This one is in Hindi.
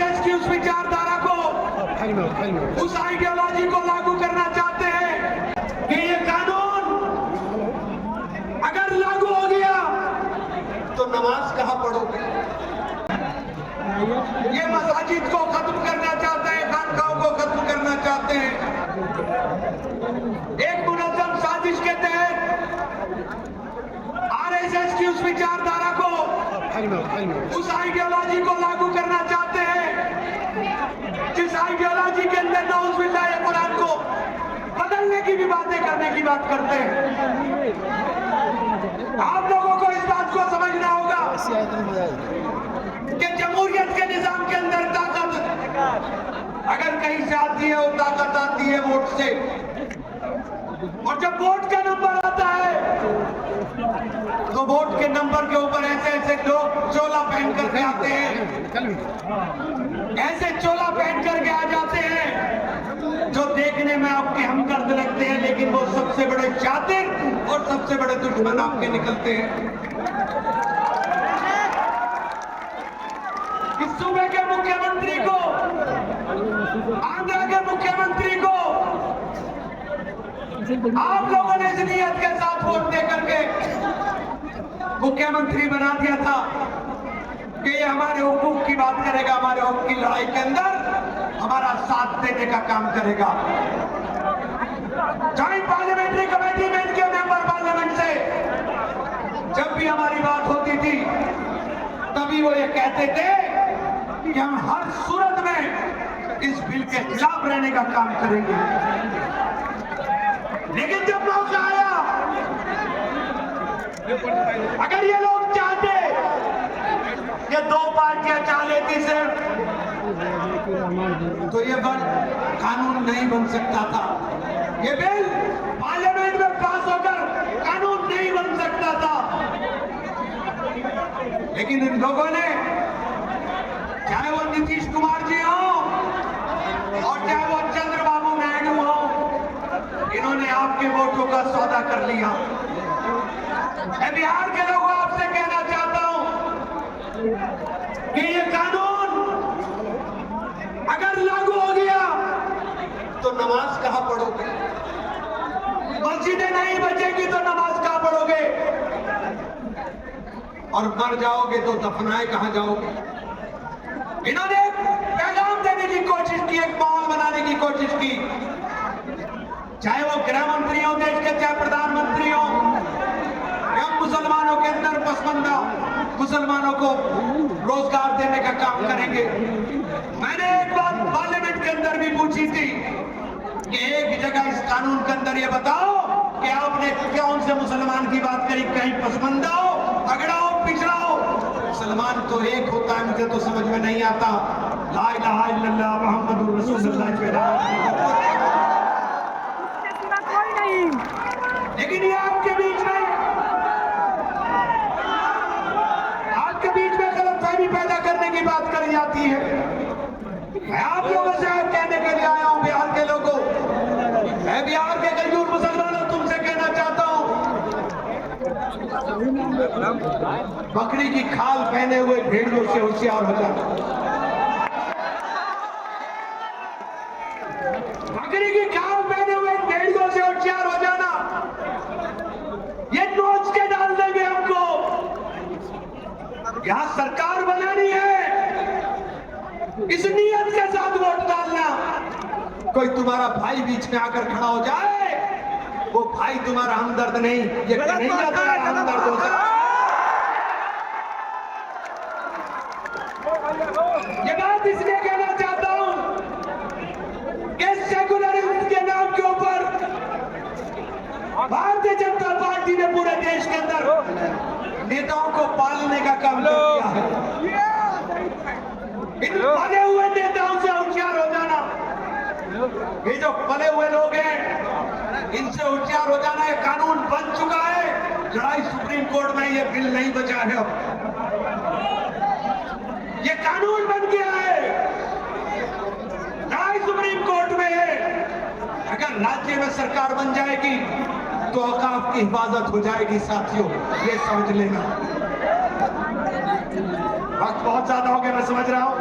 आरएसएस की उस विचारधारा को, उस आइडियोलॉजी को लागू करना चाहते हैं कि ये कानून अगर लागू हो गया तो नमाज कहां पढ़ोगे। ये मसाजिद को खत्म करना चाहते हैं, खानकाहों को खत्म करना चाहते हैं। एक मुनज़्ज़म साजिश के तहत आरएसएस की उस विचारधारा को, उस आइडियोलॉजी को लागू करना चाहते हैं जिस आइडियोलॉजी के अंदर नाउज़ुबिल्लाह ये कुरान को बदलने की भी बातें करने की बात करते हैं। आप लोगों को इस बात को समझना होगा कि जमहूरियत के निजाम के अंदर ताकत अगर कहीं से आती है, वो ताकत आती है वोट से। और जब वोट का नंबर आता है तो वोट के नंबर के ऊपर ऐसे ऐसे लोग चोला पहन करके आते हैं, ऐसे चोला पहन करके आ जाते हैं जो देखने में आपके हमदर्द लगते हैं, लेकिन वो सबसे बड़े शातिर और सबसे बड़े दुश्मन आपके निकलते हैं। इस सूबे के मुख्यमंत्री को, आंध्र के मुख्यमंत्री को आप लोगों ने इस नीयत के साथ वोट दे करके मुख्यमंत्री बना दिया था कि ये हमारे हुकूक की बात करेगा, हमारे हक की लड़ाई के अंदर हमारा साथ देने का काम करेगा। जॉइंट पार्लियामेंट्री कमेटी में इनके मेंबर पार्लियामेंट से जब भी हमारी बात होती थी तभी वो ये कहते थे कि हम हर सूरत में इस बिल के खिलाफ रहने का काम करेंगे। लेकिन जब मौका आया, अगर ये लोग चाहते कि दो पार्टियां चाह लेती सिर्फ, तो ये कानून नहीं बन सकता था। ये बिल पार्लियामेंट में पास होकर कानून नहीं बन सकता था। लेकिन इन लोगों ने, चाहे वो नीतीश कुमार जी हो और चाहे वो चंद्रबाबू नायडू हो, इन्होंने आपके वोटों का सौदा कर लिया। मैं बिहार के लोगों आपसे कहना चाहता हूं कि ये कानून अगर लागू हो गया तो नमाज कहां पढ़ोगे। मस्जिदें नहीं बचेगी तो नमाज कहां पढ़ोगे, और मर जाओगे तो दफनाए कहां जाओगे। इन्होंने एक पैगाम देने की कोशिश की, एक माहौल बनाने की कोशिश की, चाहे वो गृह मंत्री हो देश के, चाहे प्रधानमंत्री हो, या मुसलमानों के अंदर पसमंदा मुसलमानों को रोजगार देने का काम करेंगे। मैंने एक बात पार्लियामेंट के अंदर भी पूछी थी कि एक जगह इस कानून के अंदर ये बताओ कि आपने कौन से मुसलमान की बात करी, कहीं पसमंदा हो, अगड़ा हो, पिछड़ा हो। मुसलमान तो एक होता है, मुझे तो समझ में नहीं आता। ला इलाहा इल्लल्लाह मुहम्मदुर रसूलुल्लाह। लेकिन ये आपके बीच में गलतफहमी पैदा करने की बात करी जाती है। मैं आप लोगों से कहने के लिए आया हूं, बिहार के लोगों, मैं बिहार के गरीब मुसलमानों तुमसे कहना चाहता हूं, बकरी की खाल पहने हुए भेड़ियों से होशियार हो जाना। बकरी की खाल पहने हुए भेड़ियों से होशियार हो जाना। ये नोच के डाल देंगे हमको। यहां सरकार बनानी है, इस नियत के साथ वोट डालना। कोई तुम्हारा भाई बीच में आकर खड़ा हो जाए, वो भाई तुम्हारा हमदर्द नहीं, ये कन्हैया तुम्हारा हमदर्द हो जाए। ये बात इसलिए कहना चाहता हूं कि सेकुलरिज्म के नाम के ऊपर भारतीय जनता पार्टी ने पूरे देश के अंदर नेताओं को पालने का काम किया है। इन पले हुए नेताओं से होशियार हो जाना। ये जो पले हुए लोग हैं, इनसे होशियार हो जाना। ये कानून बन चुका है, लड़ाई सुप्रीम कोर्ट में, ये बिल नहीं बचा है। अब ये कानून बन गया है, लड़ाई सुप्रीम कोर्ट में है। अगर राज्य में सरकार बन जाएगी तो औकाफ की हिफाजत हो जाएगी। साथियों, ये समझ लेना। वक्त बहुत ज्यादा हो गया, मैं समझ रहा हूं।